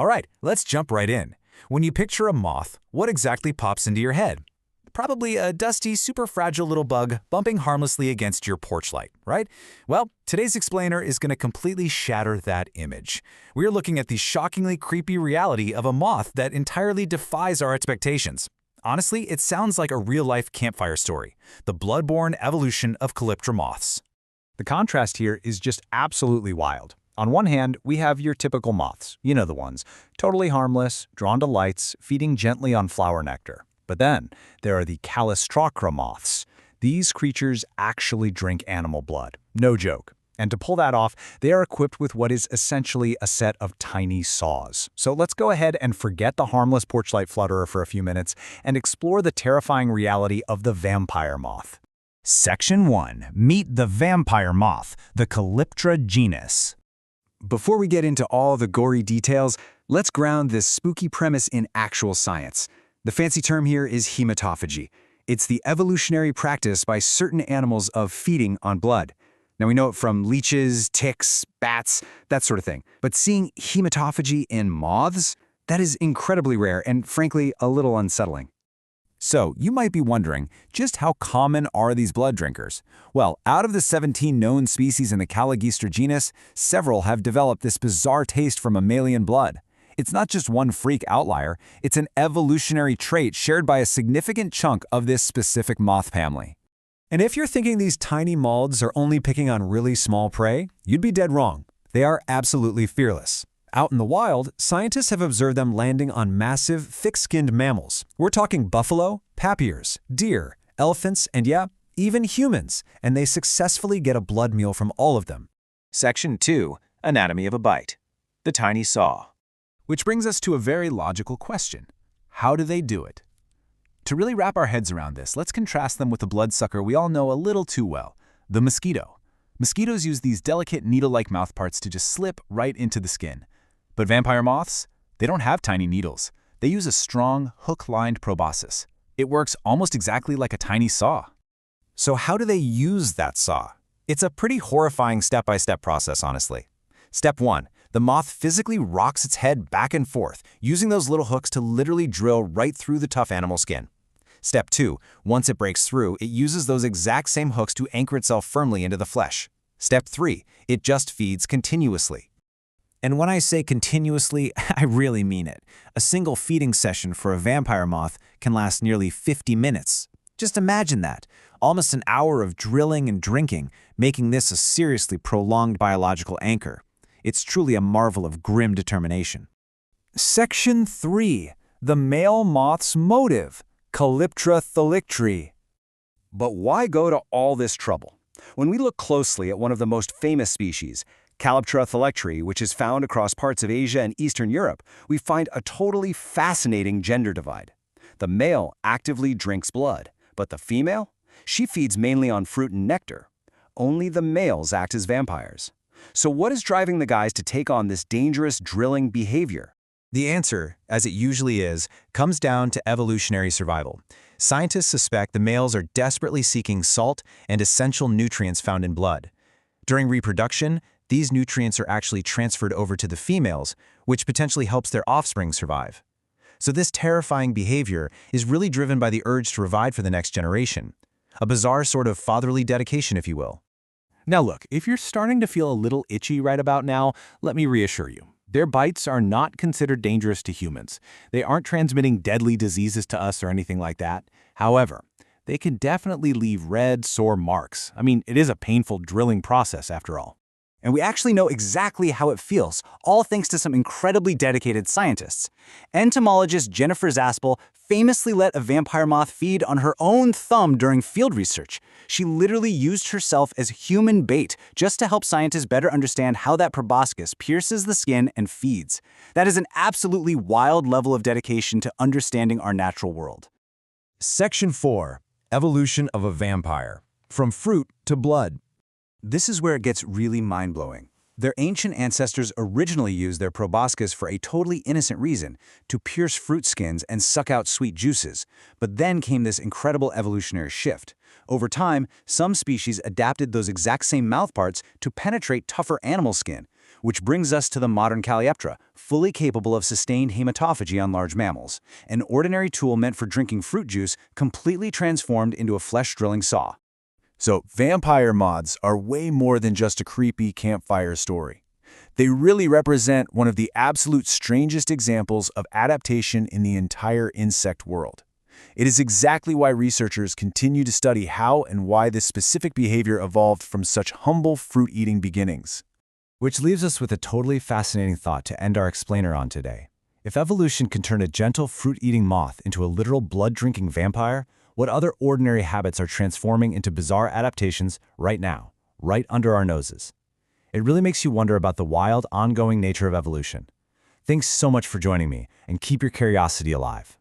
All right, let's jump right in. When you picture a moth, what exactly pops into your head? Probably a dusty, super fragile little bug bumping harmlessly against your porch light, right? Well, today's explainer is going to completely shatter that image. We're looking at the shockingly creepy reality of a moth that entirely defies our expectations. Honestly, it sounds like a real-life campfire story, the blood-borne evolution of Calyptra moths. The contrast here is just absolutely wild. On one hand, we have your typical moths, you know the ones, totally harmless, drawn to lights, feeding gently on flower nectar. But then, there are the Calyptra moths. These creatures actually drink animal blood. No joke. And to pull that off, they are equipped with what is essentially a set of tiny saws. So let's go ahead and forget the harmless porchlight flutterer for a few minutes and explore the terrifying reality of the vampire moth. Section 1. Meet the vampire moth, the Calyptra genus. Before we get into all the gory details, let's ground this spooky premise in actual science. The fancy term here is hematophagy. It's the evolutionary practice by certain animals of feeding on blood. Now, we know it from leeches, ticks, bats, that sort of thing. But seeing hematophagy in moths, that is incredibly rare and, frankly, a little unsettling. So, you might be wondering, just how common are these blood drinkers? Well, out of the 17 known species in the Calyptra genus, several have developed this bizarre taste for mammalian blood. It's not just one freak outlier, it's an evolutionary trait shared by a significant chunk of this specific moth family. And if you're thinking these tiny moths are only picking on really small prey, you'd be dead wrong. They are absolutely fearless. Out in the wild, scientists have observed them landing on massive, thick-skinned mammals. We're talking buffalo, tapirs, deer, elephants, and yeah, even humans, and they successfully get a blood meal from all of them. Section 2. Anatomy of a bite. The tiny saw. Which brings us to a very logical question. How do they do it? To really wrap our heads around this, let's contrast them with the bloodsucker we all know a little too well, the mosquito. Mosquitoes use these delicate needle-like mouthparts to just slip right into the skin. But vampire moths? They don't have tiny needles. They use a strong, hook-lined proboscis. It works almost exactly like a tiny saw. So how do they use that saw? It's a pretty horrifying step-by-step process, honestly. Step 1. The moth physically rocks its head back and forth, using those little hooks to literally drill right through the tough animal skin. Step 2. Once it breaks through, it uses those exact same hooks to anchor itself firmly into the flesh. Step 3. It just feeds continuously. And when I say continuously, I really mean it. A single feeding session for a vampire moth can last nearly 50 minutes. Just imagine that. Almost an hour of drilling and drinking, making this a seriously prolonged biological anchor. It's truly a marvel of grim determination. Section 3. The male moth's motive, Calyptra thalictri. But why go to all this trouble? When we look closely at one of the most famous species, Calyptra thalictri, which is found across parts of Asia and Eastern Europe, we find a totally fascinating gender divide. The male actively drinks blood, but the female? She feeds mainly on fruit and nectar. Only the males act as vampires. So what is driving the guys to take on this dangerous drilling behavior? The answer, as it usually is, comes down to evolutionary survival. Scientists suspect the males are desperately seeking salt and essential nutrients found in blood. During reproduction, these nutrients are actually transferred over to the females, which potentially helps their offspring survive. So this terrifying behavior is really driven by the urge to provide for the next generation. A bizarre sort of fatherly dedication, if you will. Now look, if you're starting to feel a little itchy right about now, let me reassure you. Their bites are not considered dangerous to humans. They aren't transmitting deadly diseases to us or anything like that. However, they can definitely leave red, sore marks. I mean, it is a painful drilling process after all. And we actually know exactly how it feels, all thanks to some incredibly dedicated scientists. Entomologist Jennifer Zaspel famously let a vampire moth feed on her own thumb during field research. She literally used herself as human bait just to help scientists better understand how that proboscis pierces the skin and feeds. That is an absolutely wild level of dedication to understanding our natural world. Section 4. Evolution of a vampire. From fruit to blood. This is where it gets really mind-blowing. Their ancient ancestors originally used their proboscis for a totally innocent reason, to pierce fruit skins and suck out sweet juices. But then came this incredible evolutionary shift. Over time, some species adapted those exact same mouthparts to penetrate tougher animal skin, which brings us to the modern Calyptra, fully capable of sustained hematophagy on large mammals. An ordinary tool meant for drinking fruit juice completely transformed into a flesh-drilling saw. So vampire moths are way more than just a creepy campfire story. They really represent one of the absolute strangest examples of adaptation in the entire insect world. It is exactly why researchers continue to study how and why this specific behavior evolved from such humble fruit-eating beginnings. Which leaves us with a totally fascinating thought to end our explainer on today. If evolution can turn a gentle fruit-eating moth into a literal blood-drinking vampire, what other ordinary habits are transforming into bizarre adaptations right now, right under our noses? It really makes you wonder about the wild, ongoing nature of evolution. Thanks so much for joining me, and keep your curiosity alive.